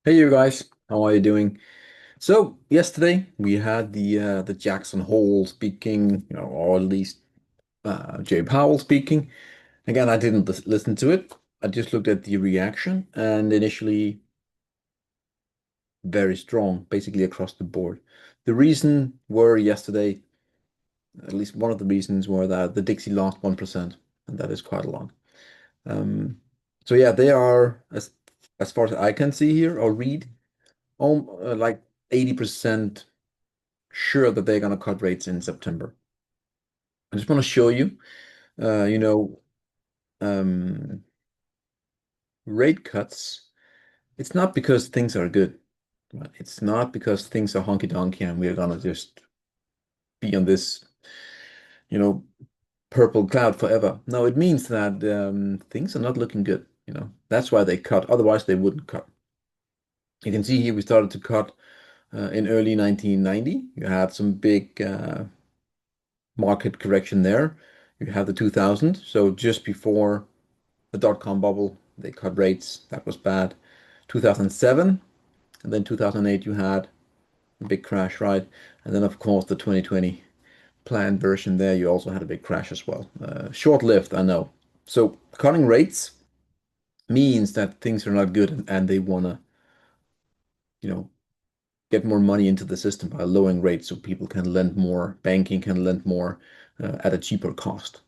Hey you guys, how are you doing? So yesterday we had the Jackson Hole speaking, or at least Jay Powell speaking. Again, I didn't listen to it. I just looked at the reaction, and initially very strong, basically across the board. The reason were yesterday, at least one of the reasons were that the Dixie lost 1%, and that is quite a lot. Um, so yeah, they are as far as I can see here or read, like 80% sure that they're going to cut rates in September. I just want to show you, uh, you know, um, rate cuts. It's not because things are good. Right? It's not because things are honky donkey and we're gonna just be on this, you know, purple cloud forever. No, it means that things are not looking good. That's why they cut. Otherwise, they wouldn't cut. You can see here we started to cut in early 1990. You had some big market correction there. You have the 2000, so just before the dot-com bubble, they cut rates. That was bad. 2007, and then 2008, you had a big crash, right? And then, of course, the 2020 planned version there, you also had a big crash as well. Short-lived, I know. So cutting rates means that things are not good and they want to, you know, get more money into the system by lowering rates so people can lend more, banking can lend more at a cheaper cost.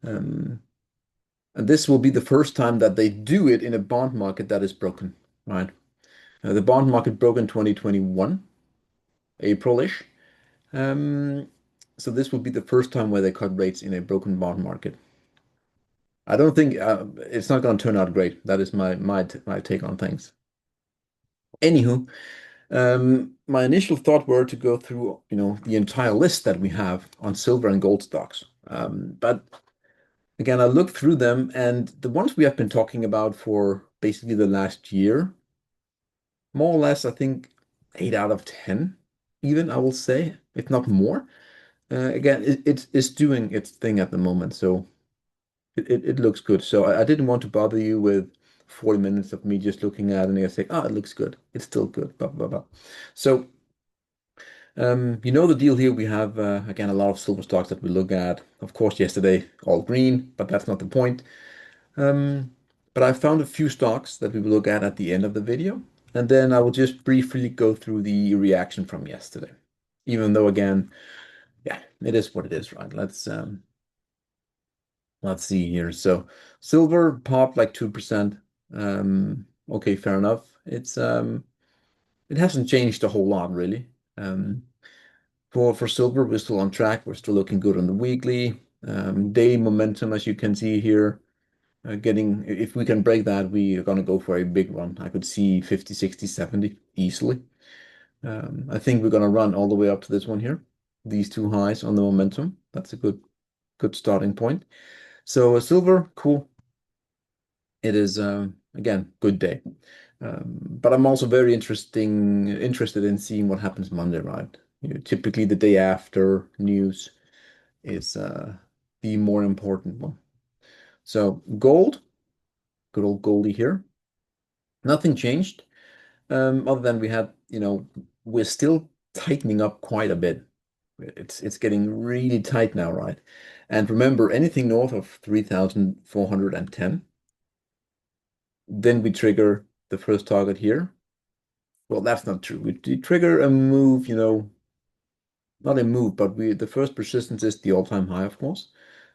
Um, And this will be the first time that they do it in a bond market that is broken, right? The bond market broke in 2021, April-ish. Um, so this will be the first time where they cut rates in a broken bond market. I don't think it's not going to turn out great. That is my take on things. Anywho, my initial thought were to go through, the entire list that we have on silver and gold stocks. But again, I looked through them, and the ones we have been talking about for basically the last year, more or less, I think 8 out of 10, even I will say, if not more. Again, it's doing its thing at the moment, so it looks good. So I didn't want to bother you with 40 minutes of me just looking at it and I say, oh, it looks good. It's still good, blah, blah, blah. So, you know the deal here. We have, again, a lot of silver stocks that we look at. Of course, yesterday, all green, but that's not the point. Um, but I found a few stocks that we will look at the end of the video, and then I will just briefly go through the reaction from yesterday. Even though, again, yeah, it is what it is, right? Let's see here. So silver popped like 2%. Okay, fair enough. It hasn't changed a whole lot really. Um, for silver, we're still on track. We're still looking good on the weekly. Daily momentum, as you can see here. Getting if we can break that, we are going to go for a big run. I could see 50, 60, 70 easily. I think we're going to run all the way up to this one here. These two highs on the momentum. That's a good starting point. So silver, cool. It is again good day. But I'm also very interested in seeing what happens Monday, right? Typically the day after news is the more important one. So gold, good old Goldie here. Nothing changed, other than we're still tightening up quite a bit. It's getting really tight now, right? And remember, anything north of 3,410, then we trigger the first target here. Well, that's not true. We trigger a move, not a move, but the first persistence is the all-time high, of course.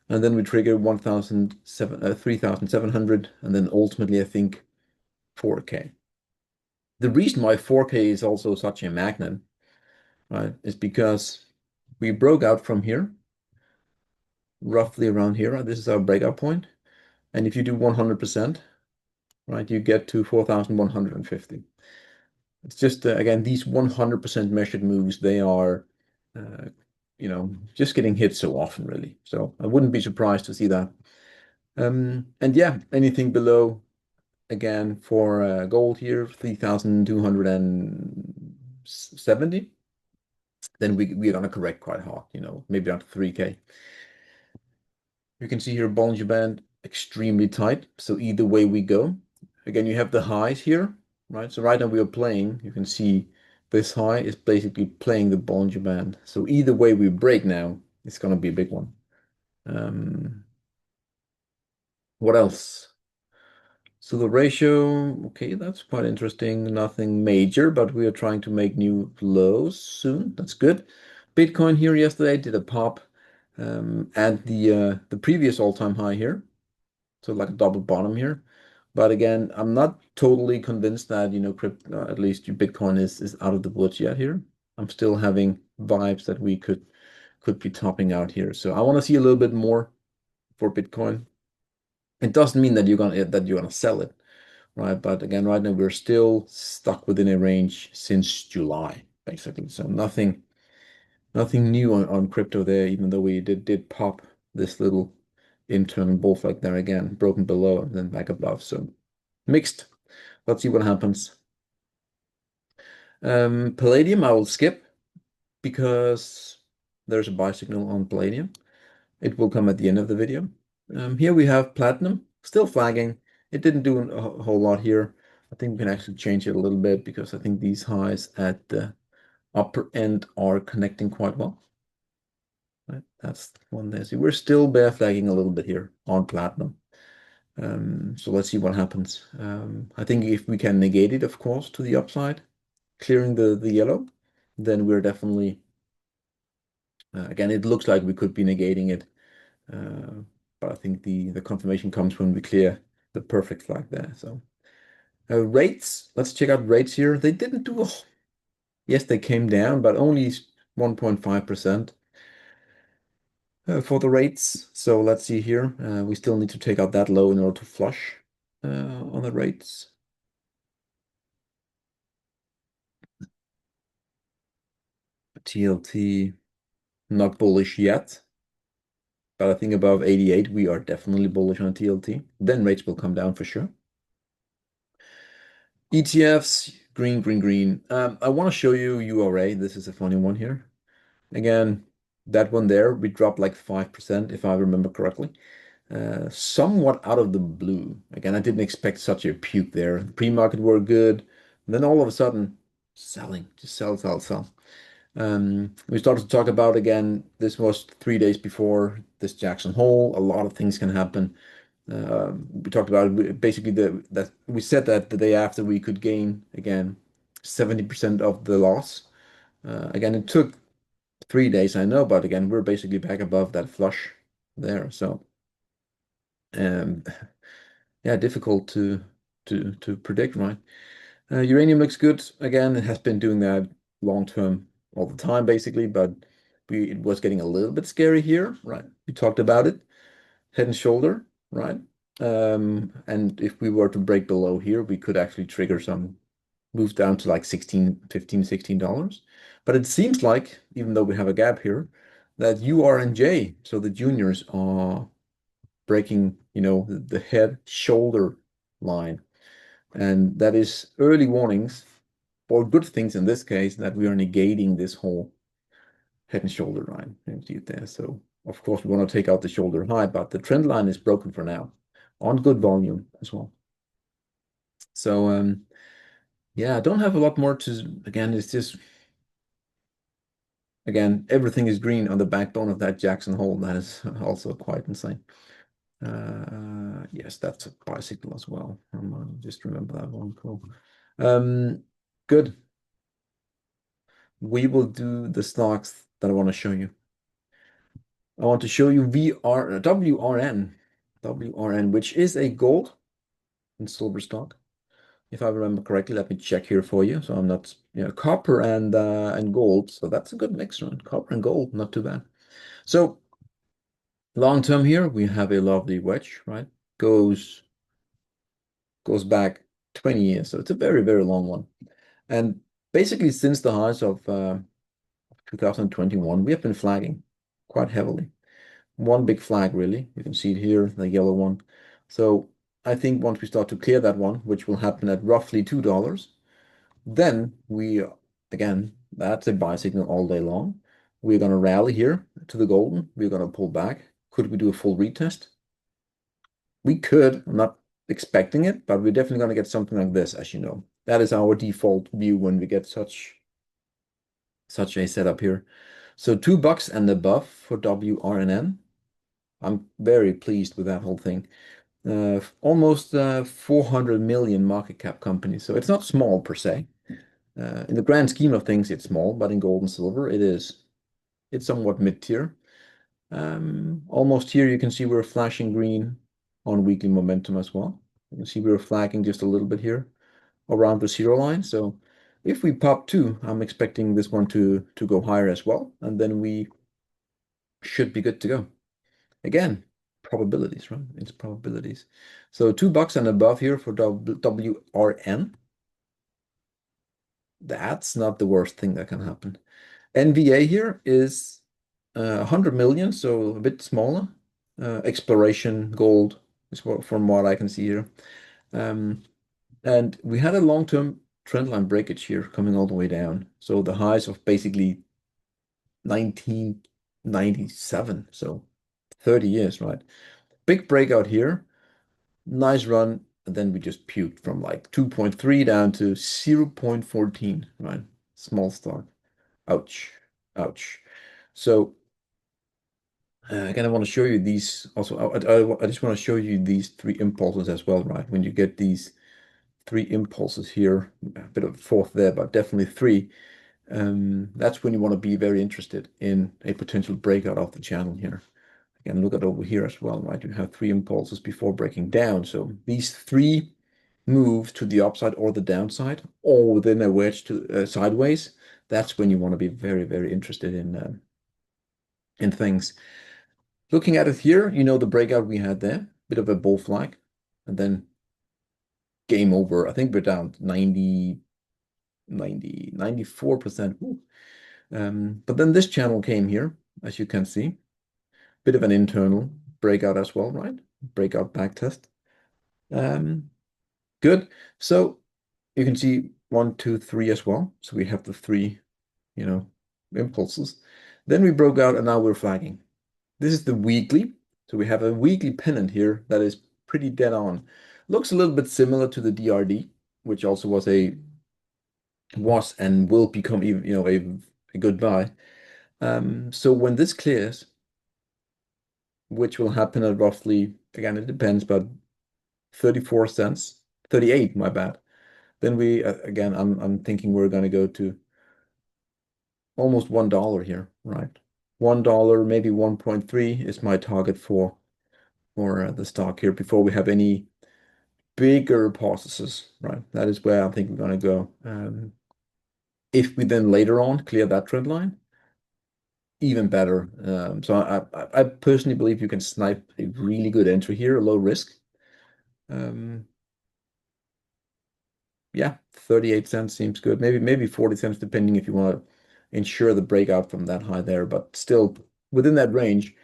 And then we trigger 3,700, and then ultimately, I think 4K. The reason why 4K is also such a magnet, right, is because we broke out from here, roughly around here. Right? This is our breakout point. And if you do 100%, right, you get to 4,150. It's just, again, these 100% measured moves, they are, just getting hit so often, really. So I wouldn't be surprised to see that. And yeah, anything below, again, for gold here, 3,270. Then we're gonna correct quite hard, maybe down to 3K. You can see here Bollinger Band extremely tight. So either way we go. Again, you have the highs here. right? So right now we are playing, you can see this high is basically playing the Bollinger Band. So either way we break now, it's going to be a big one. Um, what else? So the ratio, okay, that's quite interesting. Nothing major, but we are trying to make new lows soon. That's good. Bitcoin here yesterday did a pop at the previous all-time high here. So like a double bottom here. But again, I'm not totally convinced that, crypto, at least Bitcoin is out of the woods yet here. I'm still having vibes that we could be topping out here. So I want to see a little bit more for Bitcoin. It doesn't mean that you're gonna sell it, right? But again, right now we're still stuck within a range since July, basically. So nothing new on crypto there, even though we did pop this little internal bull flag there again, broken below and then back above. So mixed. Let's see what happens. Palladium, I will skip because there's a buy signal on Palladium. It will come at the end of the video. Here we have platinum, still flagging. It didn't do a whole lot here. I think we can actually change it a little bit because I think these highs at the upper end are connecting quite well. Right? That's one there. See, we're still bear flagging a little bit here on platinum. So let's see what happens. I think if we can negate it, of course, to the upside, clearing the yellow, then we're definitely, again, it looks like we could be negating it. But I think the confirmation comes when we clear the perfect flag there. So rates, let's check out rates here. They didn't do a, yes, they came down, but only 1.5%. For the rates. So let's see here. We still need to take out that low in order to flush on the rates. TLT, not bullish yet, but I think above 88, we are definitely bullish on TLT. Then rates will come down for sure. ETFs, green, green, green. I want to show you URA. This is a funny one here. Again, that one there, we dropped like 5%, if I remember correctly. Somewhat out of the blue. Again, I didn't expect such a puke there. Pre-market were good. And then all of a sudden, selling, just sell, sell, sell. We started to talk about again, this was 3 days before this Jackson Hole. A lot of things can happen. We talked about basically that we said that the day after we could gain again 70% of the loss. Again, it took 3 days, I know, but again, we're basically back above that flush there. So um, yeah, difficult to predict, right? Uranium looks good. Again, it has been doing that long term all the time, basically, but it was getting a little bit scary here, right? We talked about it, head and shoulder, right? And if we were to break below here, we could actually trigger some moves down to like 16, 15, $16. But it seems like, even though we have a gap here, that URNJ, so the juniors are breaking, the head shoulder line. And that is early warnings, or good things in this case, that we are negating this whole head and shoulder line. You see it there. So of course we want to take out the shoulder high, but the trend line is broken for now on good volume as well. So yeah, I don't have a lot more to, again, it's just, again, everything is green on the backbone of that Jackson Hole. That is also quite insane. Yes, that's a bicycle as well. Just remember that one. Cool. Good. We will do the stocks that I want to show you. I want to show you WRN, which is a gold and silver stock. If I remember correctly, let me check here for you. So I'm not, copper and gold. So that's a good mix, right? Copper and gold, not too bad. So long term here, we have a lovely wedge, right? Goes back 20 years. So it's a very, very long one. And basically since the highs of 2021, we have been flagging quite heavily. One big flag, really. You can see it here, the yellow one. So I think once we start to clear that one, which will happen at roughly $2, then again, that's a buy signal all day long. We're going to rally here to the golden. We're going to pull back. Could we do a full retest? We could. I'm not expecting it, but we're definitely going to get something like this, as you know. That is our default view when we get such a setup here. So $2 and above for WRNN. I'm very pleased with that whole thing. Almost 400 million market cap company. So it's not small per se. In the grand scheme of things, it's small, but in gold and silver, it's somewhat mid-tier. Almost here, you can see we're flashing green on weekly momentum as well. You can see we're flagging just a little bit here around the zero line. So if we pop two, I'm expecting this one to go higher as well, and then we should be good to go. Again, probabilities, right? It's probabilities. So $2 and above here for WRN. That's not the worst thing that can happen. NVA here is 100 million, so a bit smaller. Exploration gold is from what I can see here. And we had a long-term trendline breakage here coming all the way down. So the highs of basically 1997, so 30 years, right? Big breakout here, nice run, and then we just puked from like 2.3 down to 0.14, right? Small start. Ouch, ouch. So again, I want to show you these also. I just want to show you these three impulses as well, right? When you get these three impulses here, a bit of a fourth there, but definitely three. That's when you want to be very interested in a potential breakout of the channel here. Again, look at over here as well, right? You have three impulses before breaking down. So these three moves to the upside or the downside, or within a wedge to sideways, that's when you want to be very, very interested in things. Looking at it here, you know the breakout we had there, bit of a bull flag, and then game over. I think we're down 90, 94%. But then this channel came here, as you can see. Bit of an internal breakout as well, right? Breakout back test. Good. So you can see 1, 2, 3 as well. So we have the three, impulses. Then we broke out and now we're flagging. This is the weekly. So we have a weekly pennant here that is pretty dead on. Looks a little bit similar to the DRD, which also was and will become even, a good buy. So when this clears, which will happen at roughly, again, it depends, but 34 cents, 38, my bad. Then we, again, I'm thinking we're going to go to almost $1 here, right? $1, maybe 1.3 is my target for the stock here before we have any bigger pauses, right? That is where I think we're going to go. If we then later on clear that trend line, even better. So I personally believe you can snipe a really good entry here, a low risk. Yeah, 38 cents seems good. Maybe 40 cents, depending if you want to ensure the breakout from that high there, but still within that range.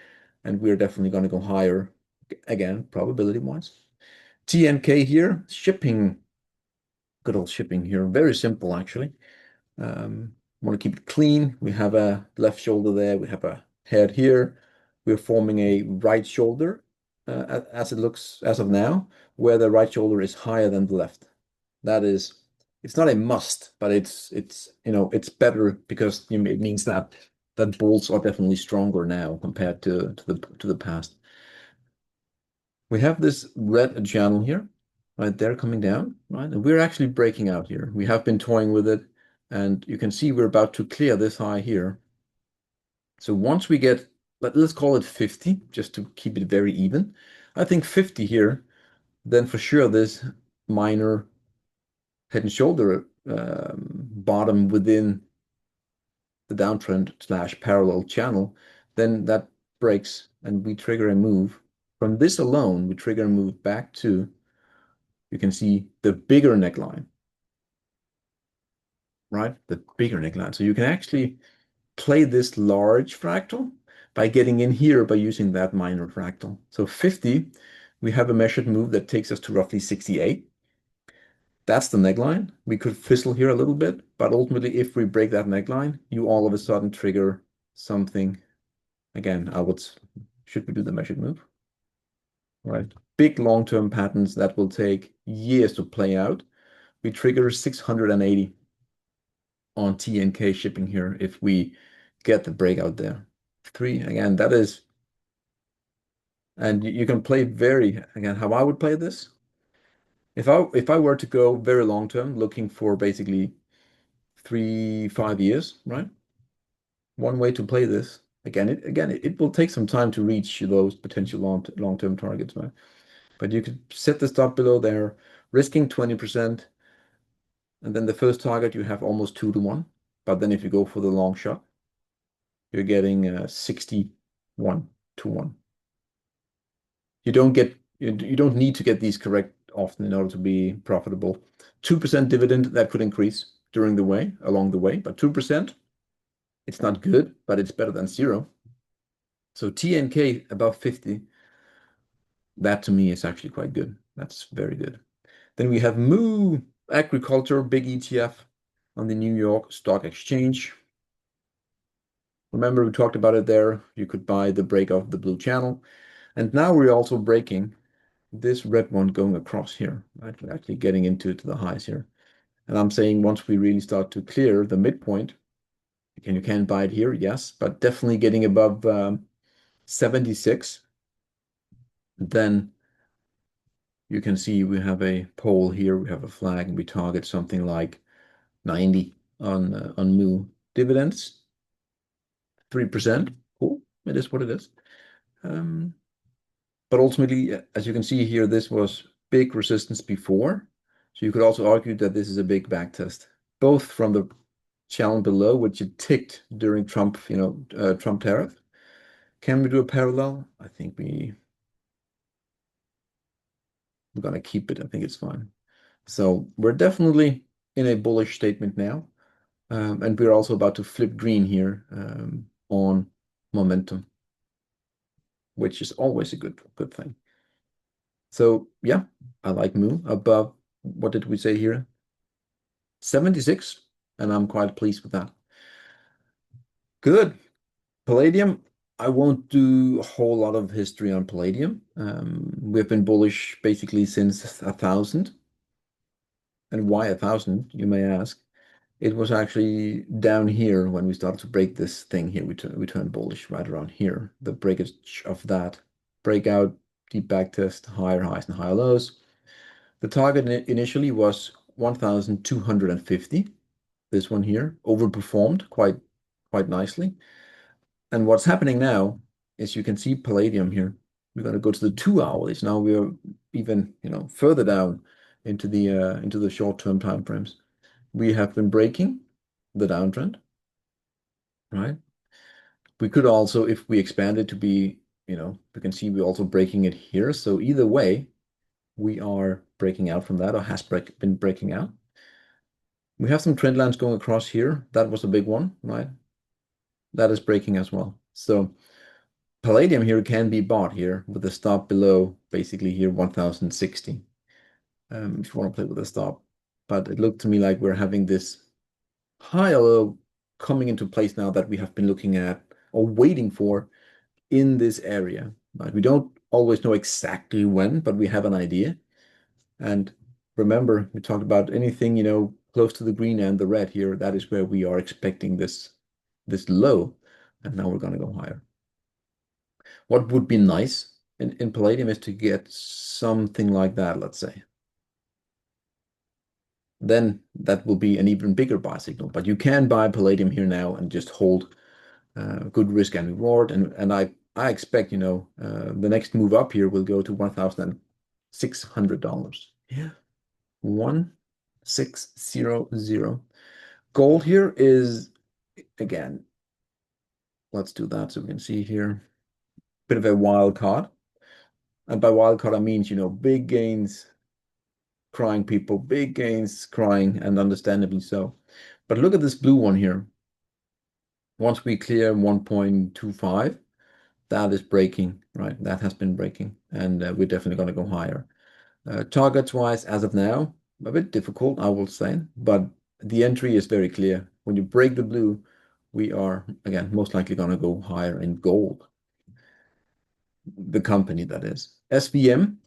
And we're definitely going to go higher again, probability wise. TNK here, shipping, good old shipping here. Very simple, actually. Want to keep it clean. We have a left shoulder there. We have a head here. We're forming a right shoulder as it looks as of now, where the right shoulder is higher than the left. That is, it's not a must, but it's better because it means that bulls are definitely stronger now compared to the past. We have this red channel here, right there coming down, right? And we're actually breaking out here. We have been toying with it, and you can see we're about to clear this high here. So once we get, let's call it 50, just to keep it very even. I think 50 here, then for sure this minor head and shoulder bottom within the downtrend / parallel channel, then that breaks and we trigger a move. From this alone, we trigger a move back to, you can see the bigger neckline, right? The bigger neckline. So you can actually play this large fractal by getting in here by using that minor fractal. So 50, we have a measured move that takes us to roughly 68. That's the neckline. We could fizzle here a little bit, but ultimately, if we break that neckline, you all of a sudden trigger something. Again, should we do the measured move? Right. big long-term patterns that will take years to play out. We trigger 680 on TNK shipping here if we get the breakout there. 3, again, that is, and you can play very, again, how I would play this. If I were to go very long term, looking for basically 3, 5 years, right? One way to play this, it will take some time to reach those potential long-term targets, right? But you could set the stop below there, risking 20%, and then the first target you have almost 2 to 1. But then if you go for the long shot, you're getting 61 to 1. You don't need to get these correct often in order to be profitable. 2% dividend that could increase along the way, but 2%, it's not good, but it's better than 0. So TNK above 50, that to me is actually quite good. That's very good. Then we have Moo Agriculture, big ETF on the New York Stock Exchange. Remember, we talked about it there. You could buy the break of the blue channel. And now we're also breaking this red one going across here, right? We're actually getting into the highs here. And I'm saying once we really start to clear the midpoint, you can buy it here, yes, but definitely getting above 76, then you can see we have a pole here, we have a flag, and we target something like 90 on Moo dividends, 3%. Cool, it is what it is. But ultimately, as you can see here, this was big resistance before. So you could also argue that this is a big back test, both from the channel below, which it ticked during Trump, Trump tariff. Can we do a parallel? I think we're gonna keep it. I think it's fine. So we're definitely in a bullish statement now. And we're also about to flip green here on momentum, which is always a good thing. So yeah, I like Moo above, what did we say here? 76, and I'm quite pleased with that. Good. Palladium, I won't do a whole lot of history on Palladium. We've been bullish basically since 1,000. And why 1,000, you may ask? It was actually down here when we started to break this thing here. We turned bullish right around here. The breakage of that breakout, deep back test, higher highs and higher lows. The target initially was 1,250. This one here overperformed quite nicely. And what's happening now is you can see Palladium here. We're going to go to the 2 hours. Now we are even further down into the short-term time frames. We have been breaking the downtrend, right? We could also, if we expand it to be, we can see we're also breaking it here. So either way, we are breaking out from that, or has been breaking out. We have some trend lines going across here. That was a big one, right? That is breaking as well. So Palladium here can be bought here with a stop below, basically here 1,060. If you want to play with a stop. But it looked to me like we're having this high or low coming into place now that we have been looking at or waiting for in this area. Right? We don't always know exactly when, but we have an idea. And remember, we talked about anything, close to the green and the red here. That is where we are expecting this low. And now we're going to go higher. What would be nice in Palladium is to get something like that, let's say. Then that will be an even bigger buy signal. But you can buy Palladium here now and just hold good risk and reward. And I expect, the next move up here will go to $1,600. Yeah. 1,600. Gold here is, again, let's do that so we can see here. Bit of a wild card. And by wild card, I mean, big gains, crying people, big gains, crying, and understandably so. But look at this blue one here. Once we clear 1.25, that is breaking, right? That has been breaking, and we're definitely going to go higher. Targets-wise, as of now, a bit difficult, I will say, but the entry is very clear. When you break the blue, we are, again, most likely going to go higher in gold. The company, that is. SVM,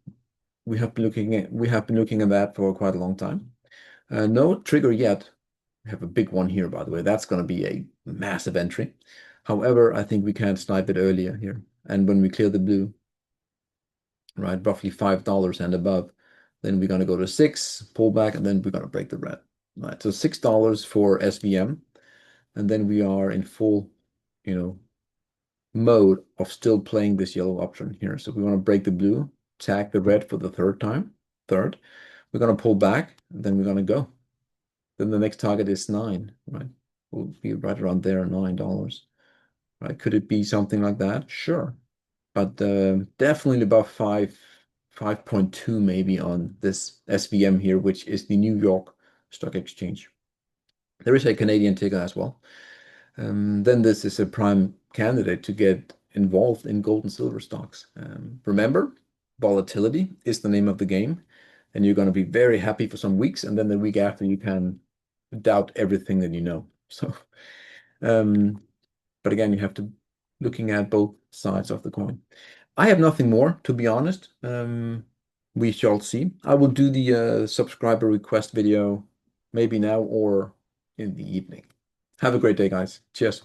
we have been looking at that for quite a long time. No trigger yet. We have a big one here, by the way. That's going to be a massive entry. However, I think we can snipe it earlier here. And when we clear the blue, right, roughly $5 and above, then we're going to go to 6, pull back, and then we're going to break the red. Right, so $6 for SVM, and then we are in full, you know, mode of still playing this yellow option here. So we want to break the blue, tag the red for the third time. Third, we're going to pull back, and then we're going to go. Then the next target is 9, right? We'll be right around there, $9, right? Could it be something like that? Sure. But definitely above 5.2 maybe on this SVM here, which is the New York Stock Exchange. There is a Canadian ticker as well. Then this is a prime candidate to get involved in gold and silver stocks. Remember, volatility is the name of the game, and you're going to be very happy for some weeks, and then the week after you can doubt everything that you know. So, but again, you have to looking at both sides of the coin. I have nothing more, to be honest. We shall see. I will do the subscriber request video maybe now or in the evening. Have a great day, guys. Cheers.